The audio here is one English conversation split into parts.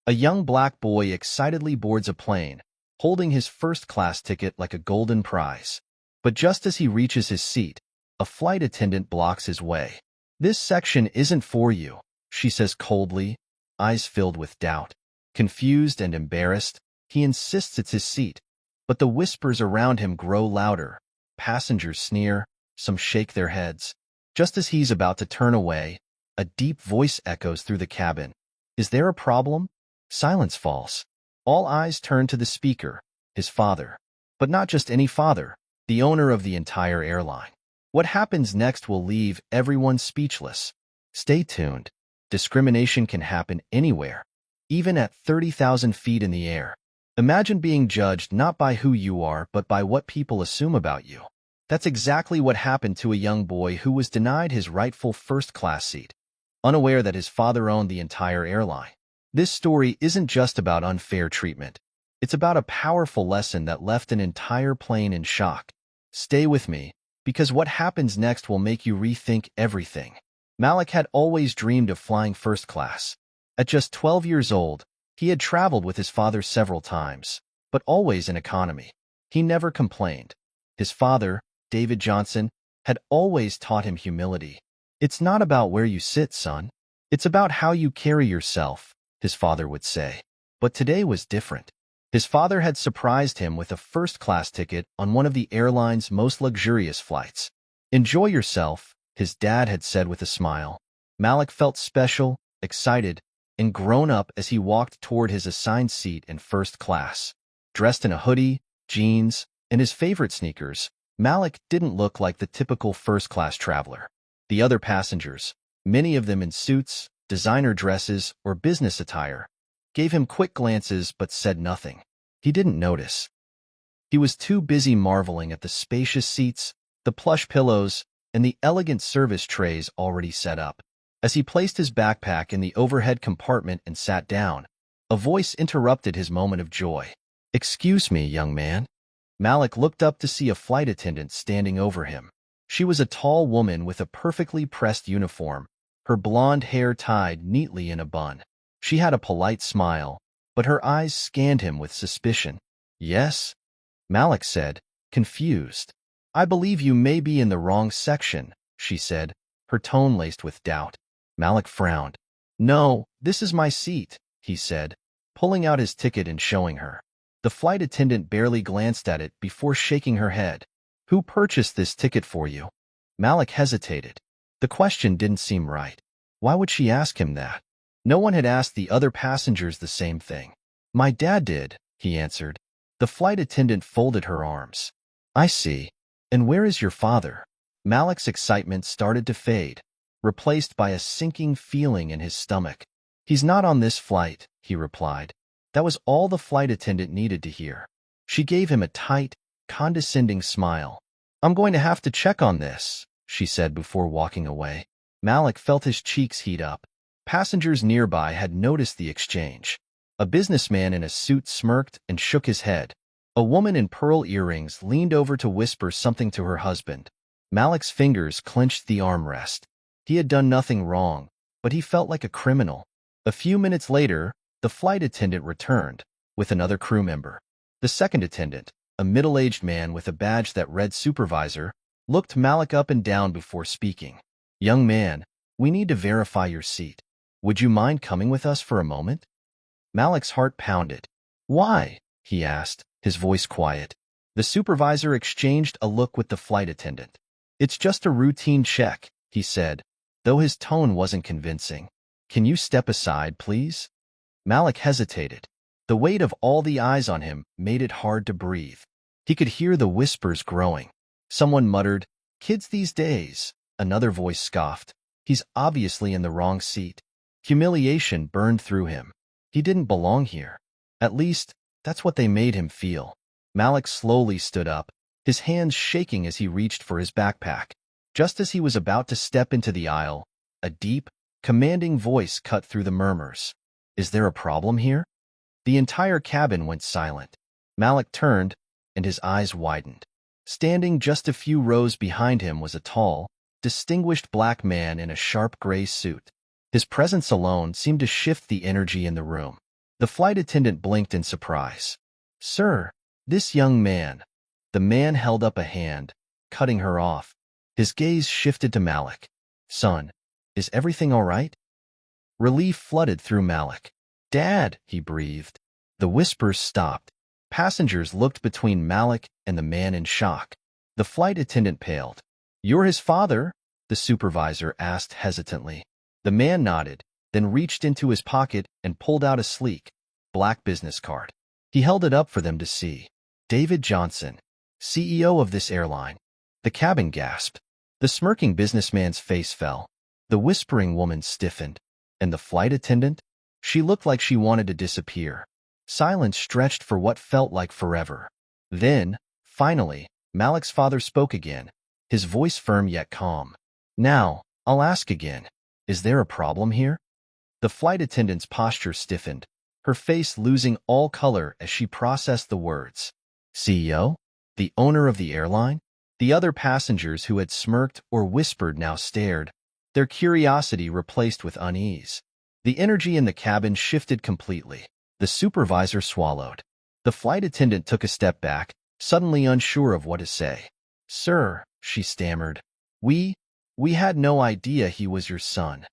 A young black boy excitedly boards a plane, holding his first-class ticket like a golden prize. But just as he reaches his seat, a flight attendant blocks his way. "This section isn't for you," she says coldly, eyes filled with doubt. Confused and embarrassed, he insists it's his seat, but the whispers around him grow louder. Passengers sneer, some shake their heads. Just as he's about to turn away, a deep voice echoes through the cabin. "Is there a problem?" Silence falls. All eyes turn to the speaker, his father. But not just any father, the owner of the entire airline. What happens next will leave everyone speechless. Stay tuned. Discrimination can happen anywhere, even at 30,000 feet in the air. Imagine being judged not by who you are, but by what people assume about you. That's exactly what happened to a young boy who was denied his rightful first-class seat, unaware that his father owned the entire airline. This story isn't just about unfair treatment. It's about a powerful lesson that left an entire plane in shock. Stay with me, because what happens next will make you rethink everything. Malik had always dreamed of flying first class. At just 12 years old, he had traveled with his father several times, but always in economy. He never complained. His father, David Johnson, had always taught him humility. "It's not about where you sit, son. It's about how you carry yourself," his father would say. But today was different. His father had surprised him with a first-class ticket on one of the airline's most luxurious flights. "Enjoy yourself," his dad had said with a smile. Malik felt special, excited, and grown up as he walked toward his assigned seat in first class. Dressed in a hoodie, jeans, and his favorite sneakers, Malik didn't look like the typical first-class traveler. The other passengers, many of them in suits, designer dresses, or business attire, gave him quick glances but said nothing. He didn't notice. He was too busy marveling at the spacious seats, the plush pillows, and the elegant service trays already set up. As he placed his backpack in the overhead compartment and sat down, a voice interrupted his moment of joy. "Excuse me, young man." Malik looked up to see a flight attendant standing over him. She was a tall woman with a perfectly pressed uniform, her blonde hair tied neatly in a bun. She had a polite smile, but her eyes scanned him with suspicion. "Yes?" Malik said, confused. "I believe you may be in the wrong section," she said, her tone laced with doubt. Malik frowned. "No, this is my seat," he said, pulling out his ticket and showing her. The flight attendant barely glanced at it before shaking her head. "Who purchased this ticket for you?" Malik hesitated. The question didn't seem right. Why would she ask him that? No one had asked the other passengers the same thing. "My dad did," he answered. The flight attendant folded her arms. "I see. And where is your father?" Malik's excitement started to fade, replaced by a sinking feeling in his stomach. "He's not on this flight," he replied. That was all the flight attendant needed to hear. She gave him a tight, condescending smile. "I'm going to have to check on this," she said before walking away. Malik felt his cheeks heat up. Passengers nearby had noticed the exchange. A businessman in a suit smirked and shook his head. A woman in pearl earrings leaned over to whisper something to her husband. Malik's fingers clenched the armrest. He had done nothing wrong, but he felt like a criminal. A few minutes later, the flight attendant returned, with another crew member. The second attendant, a middle-aged man with a badge that read supervisor, looked Malik up and down before speaking. "Young man, we need to verify your seat. Would you mind coming with us for a moment?" Malik's heart pounded. "Why?" he asked, his voice quiet. The supervisor exchanged a look with the flight attendant. "It's just a routine check," he said, though his tone wasn't convincing. "Can you step aside, please?" Malik hesitated. The weight of all the eyes on him made it hard to breathe. He could hear the whispers growing. Someone muttered, "Kids these days." Another voice scoffed, "He's obviously in the wrong seat." Humiliation burned through him. He didn't belong here. At least, that's what they made him feel. Malik slowly stood up, his hands shaking as he reached for his backpack. Just as he was about to step into the aisle, a deep, commanding voice cut through the murmurs. "Is there a problem here?" The entire cabin went silent. Malik turned, and his eyes widened. Standing just a few rows behind him was a tall, distinguished black man in a sharp gray suit. His presence alone seemed to shift the energy in the room. The flight attendant blinked in surprise. Sir, this young man. The man held up a hand, cutting her off. His gaze shifted to Malik. Son, is everything all right? Relief flooded through Malik. Dad, he breathed. The whispers stopped. Passengers looked between Malik and the man in shock. The flight attendant paled. You're his father? The supervisor asked hesitantly. The man nodded, then reached into his pocket and pulled out a sleek, black business card. He held it up for them to see. David Johnson, CEO of this airline. The cabin gasped. The smirking businessman's face fell. The whispering woman stiffened. And the flight attendant? She looked like she wanted to disappear. Silence stretched for what felt like forever. Then, finally, Malik's father spoke again, his voice firm yet calm. Now, I'll ask again. Is there a problem here? The flight attendant's posture stiffened, her face losing all color as she processed the words. CEO? The owner of the airline? The other passengers who had smirked or whispered now stared, their curiosity replaced with unease. The energy in the cabin shifted completely. The supervisor swallowed. The flight attendant took a step back, suddenly unsure of what to say. Sir, she stammered, we had no idea he was your son.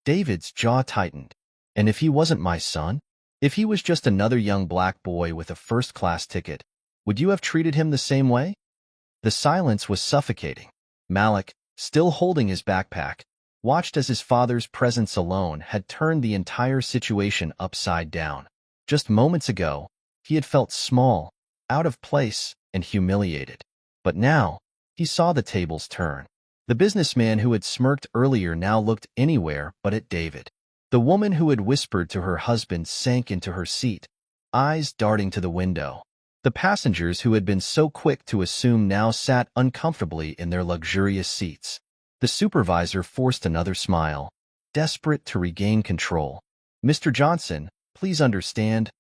David's jaw tightened. And if he wasn't my son? If he was just another young black boy with a first-class ticket, would you have treated him the same way? The silence was suffocating. Malik, still holding his backpack, watched as his father's presence alone had turned the entire situation upside down. Just moments ago, he had felt small, out of place, and humiliated. But now, he saw the tables turn. The businessman who had smirked earlier now looked anywhere but at David. The woman who had whispered to her husband sank into her seat, eyes darting to the window. The passengers who had been so quick to assume now sat uncomfortably in their luxurious seats. The supervisor forced another smile, desperate to regain control. Mr. Johnson, please understand.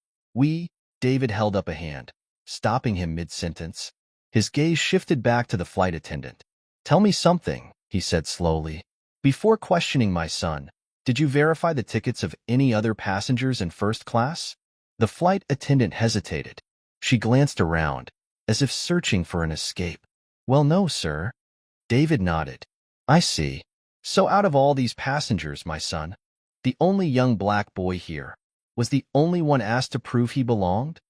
David held up a hand, stopping him mid-sentence. His gaze shifted back to the flight attendant. Tell me something, he said slowly. Before questioning my son, did you verify the tickets of any other passengers in first class? The flight attendant hesitated. She glanced around, as if searching for an escape. Well, no, sir. David nodded. I see. So out of all these passengers, my son, the only young black boy here, was the only one asked to prove he belonged?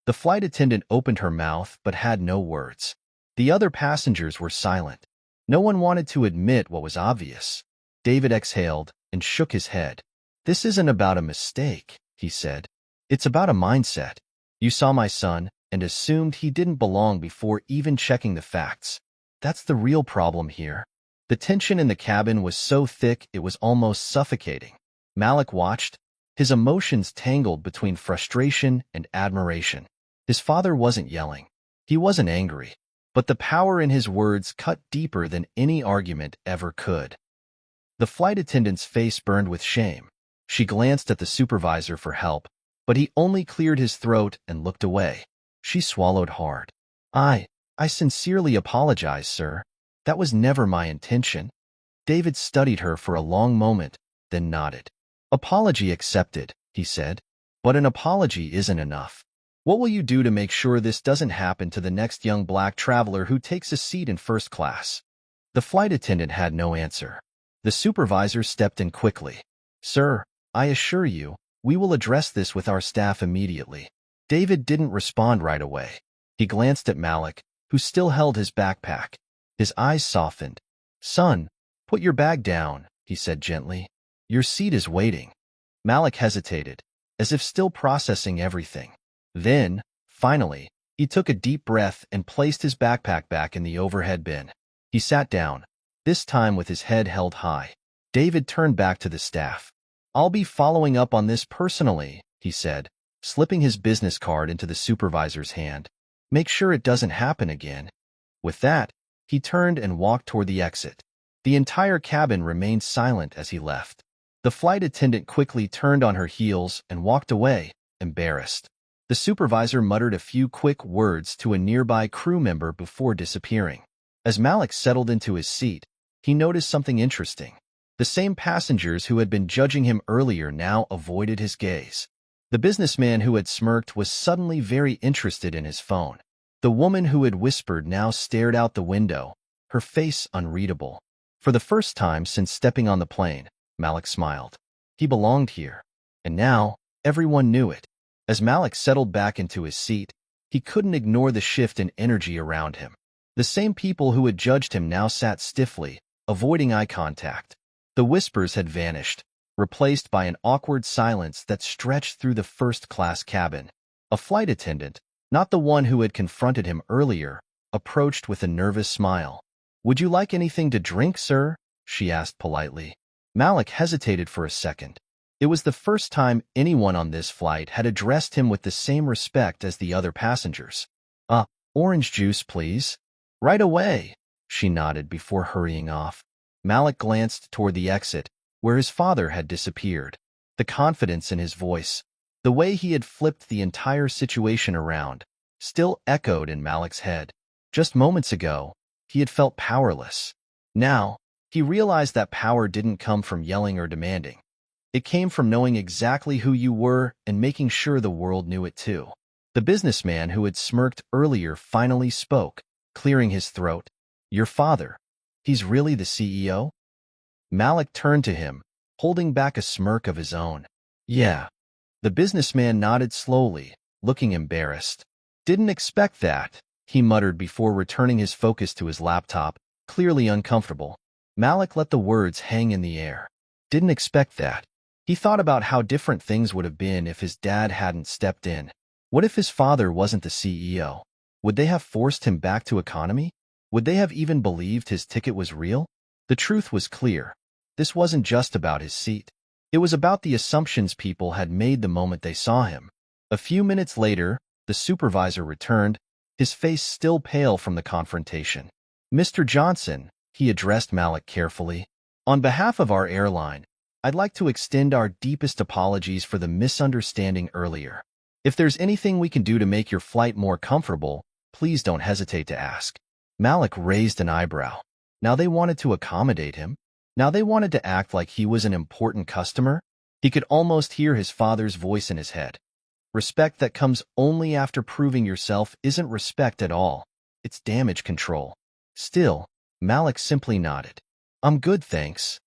The flight attendant opened her mouth but had no words. The other passengers were silent. No one wanted to admit what was obvious. David exhaled and shook his head. This isn't about a mistake, he said. It's about a mindset. You saw my son and assumed he didn't belong before even checking the facts. That's the real problem here. The tension in the cabin was so thick it was almost suffocating. Malik watched, his emotions tangled between frustration and admiration. His father wasn't yelling. He wasn't angry. But the power in his words cut deeper than any argument ever could. The flight attendant's face burned with shame. She glanced at the supervisor for help, but he only cleared his throat and looked away. She swallowed hard. I sincerely apologize, sir. That was never my intention. David studied her for a long moment, then nodded. Apology accepted, he said. But an apology isn't enough. What will you do to make sure this doesn't happen to the next young black traveler who takes a seat in first class? The flight attendant had no answer. The supervisor stepped in quickly. Sir, I assure you, we will address this with our staff immediately. David didn't respond right away. He glanced at Malik, who still held his backpack. His eyes softened. Son, put your bag down, he said gently. Your seat is waiting. Malik hesitated, as if still processing everything. Then, finally, he took a deep breath and placed his backpack back in the overhead bin. He sat down, this time with his head held high. David turned back to the staff. I'll be following up on this personally, he said, slipping his business card into the supervisor's hand. Make sure it doesn't happen again. With that, he turned and walked toward the exit. The entire cabin remained silent as he left. The flight attendant quickly turned on her heels and walked away, embarrassed. The supervisor muttered a few quick words to a nearby crew member before disappearing. As Malik settled into his seat, he noticed something interesting. The same passengers who had been judging him earlier now avoided his gaze. The businessman who had smirked was suddenly very interested in his phone. The woman who had whispered now stared out the window, her face unreadable. For the first time since stepping on the plane, Malik smiled. He belonged here. And now, everyone knew it. As Malik settled back into his seat, he couldn't ignore the shift in energy around him. The same people who had judged him now sat stiffly, avoiding eye contact. The whispers had vanished, replaced by an awkward silence that stretched through the first-class cabin. A flight attendant, not the one who had confronted him earlier, approached with a nervous smile. "Would you like anything to drink, sir?" she asked politely. Malik hesitated for a second. It was the first time anyone on this flight had addressed him with the same respect as the other passengers. Orange juice, please." "Right away," she nodded before hurrying off. Malik glanced toward the exit, where his father had disappeared. The confidence in his voice, the way he had flipped the entire situation around, still echoed in Malik's head. Just moments ago, he had felt powerless. Now, he realized that power didn't come from yelling or demanding. It came from knowing exactly who you were and making sure the world knew it too. The businessman who had smirked earlier finally spoke, clearing his throat. "Your father, he's really the CEO?" Malik turned to him, holding back a smirk of his own. "Yeah." The businessman nodded slowly, looking embarrassed. "Didn't expect that," he muttered before returning his focus to his laptop, clearly uncomfortable. Malik let the words hang in the air. Didn't expect that. He thought about how different things would have been if his dad hadn't stepped in. What if his father wasn't the CEO? Would they have forced him back to economy? Would they have even believed his ticket was real? The truth was clear. This wasn't just about his seat. It was about the assumptions people had made the moment they saw him. A few minutes later, the supervisor returned, his face still pale from the confrontation. "Mr. Johnson," he addressed Malik carefully, "on behalf of our airline, I'd like to extend our deepest apologies for the misunderstanding earlier. If there's anything we can do to make your flight more comfortable, please don't hesitate to ask." Malik raised an eyebrow. Now they wanted to accommodate him? Now they wanted to act like he was an important customer? He could almost hear his father's voice in his head. Respect that comes only after proving yourself isn't respect at all. It's damage control. Still, Malik simply nodded. "I'm good, thanks."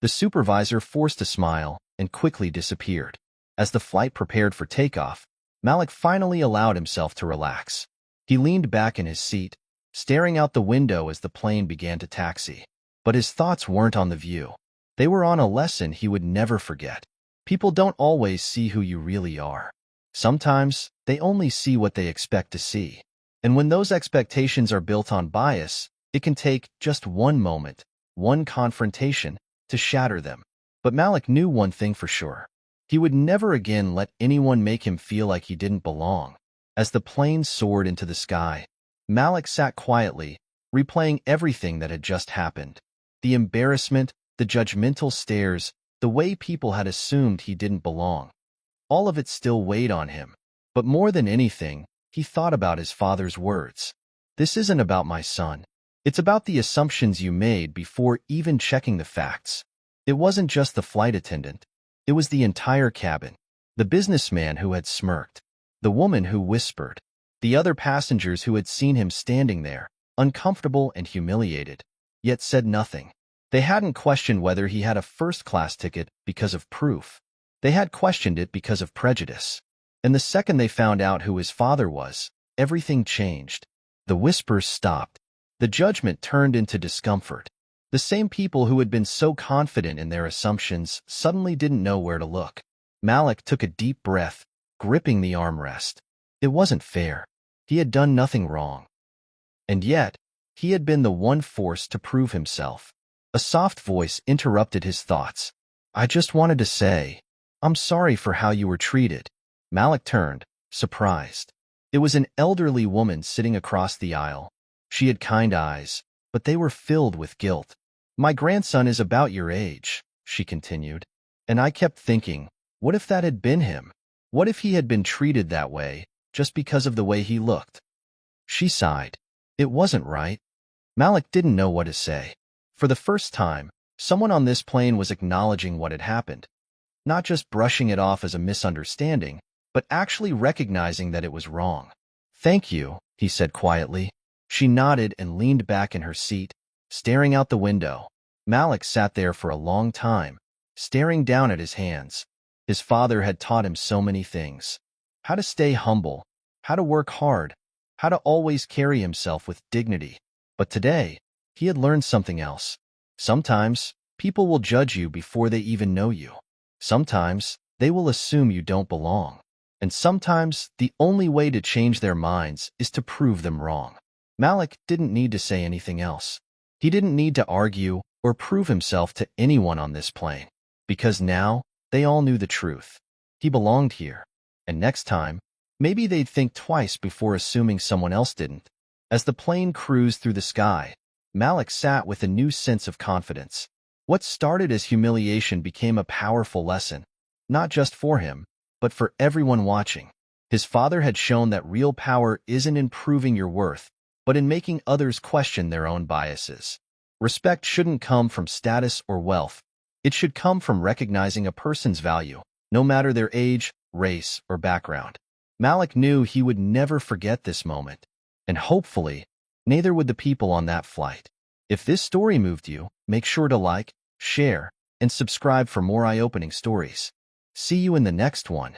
The supervisor forced a smile and quickly disappeared. As the flight prepared for takeoff, Malik finally allowed himself to relax. He leaned back in his seat, staring out the window as the plane began to taxi. But his thoughts weren't on the view. They were on a lesson he would never forget. People don't always see who you really are. Sometimes, they only see what they expect to see. And when those expectations are built on bias, it can take just one moment, one confrontation, to shatter them. But Malik knew one thing for sure. He would never again let anyone make him feel like he didn't belong. As the plane soared into the sky, Malik sat quietly, replaying everything that had just happened. The embarrassment, the judgmental stares, the way people had assumed he didn't belong. All of it still weighed on him. But more than anything, he thought about his father's words. "This isn't about my son. It's about the assumptions you made before even checking the facts." It wasn't just the flight attendant. It was the entire cabin. The businessman who had smirked. The woman who whispered. The other passengers who had seen him standing there, uncomfortable and humiliated, yet said nothing. They hadn't questioned whether he had a first-class ticket because of proof. They had questioned it because of prejudice. And the second they found out who his father was, everything changed. The whispers stopped. The judgment turned into discomfort. The same people who had been so confident in their assumptions suddenly didn't know where to look. Malik took a deep breath, gripping the armrest. It wasn't fair. He had done nothing wrong. And yet, he had been the one forced to prove himself. A soft voice interrupted his thoughts. "I just wanted to say, I'm sorry for how you were treated." Malik turned, surprised. It was an elderly woman sitting across the aisle. She had kind eyes, but they were filled with guilt. "My grandson is about your age," she continued. "And I kept thinking, what if that had been him? What if he had been treated that way, just because of the way he looked?" She sighed. It wasn't right. Malik didn't know what to say. For the first time, someone on this plane was acknowledging what had happened. Not just brushing it off as a misunderstanding, but actually recognizing that it was wrong. "Thank you," he said quietly. She nodded and leaned back in her seat, staring out the window. Malik sat there for a long time, staring down at his hands. His father had taught him so many things. How to stay humble, how to work hard, how to always carry himself with dignity. But today, he had learned something else. Sometimes, people will judge you before they even know you. Sometimes, they will assume you don't belong. And sometimes, the only way to change their minds is to prove them wrong. Malik didn't need to say anything else. He didn't need to argue or prove himself to anyone on this plane, because now they all knew the truth. He belonged here, and next time, maybe they'd think twice before assuming someone else didn't. As the plane cruised through the sky, Malik sat with a new sense of confidence. What started as humiliation became a powerful lesson, not just for him, but for everyone watching. His father had shown that real power isn't in proving your worth, but in making others question their own biases. Respect shouldn't come from status or wealth. It should come from recognizing a person's value, no matter their age, race, or background. Malik knew he would never forget this moment, and hopefully, neither would the people on that flight. If this story moved you, make sure to like, share, and subscribe for more eye-opening stories. See you in the next one.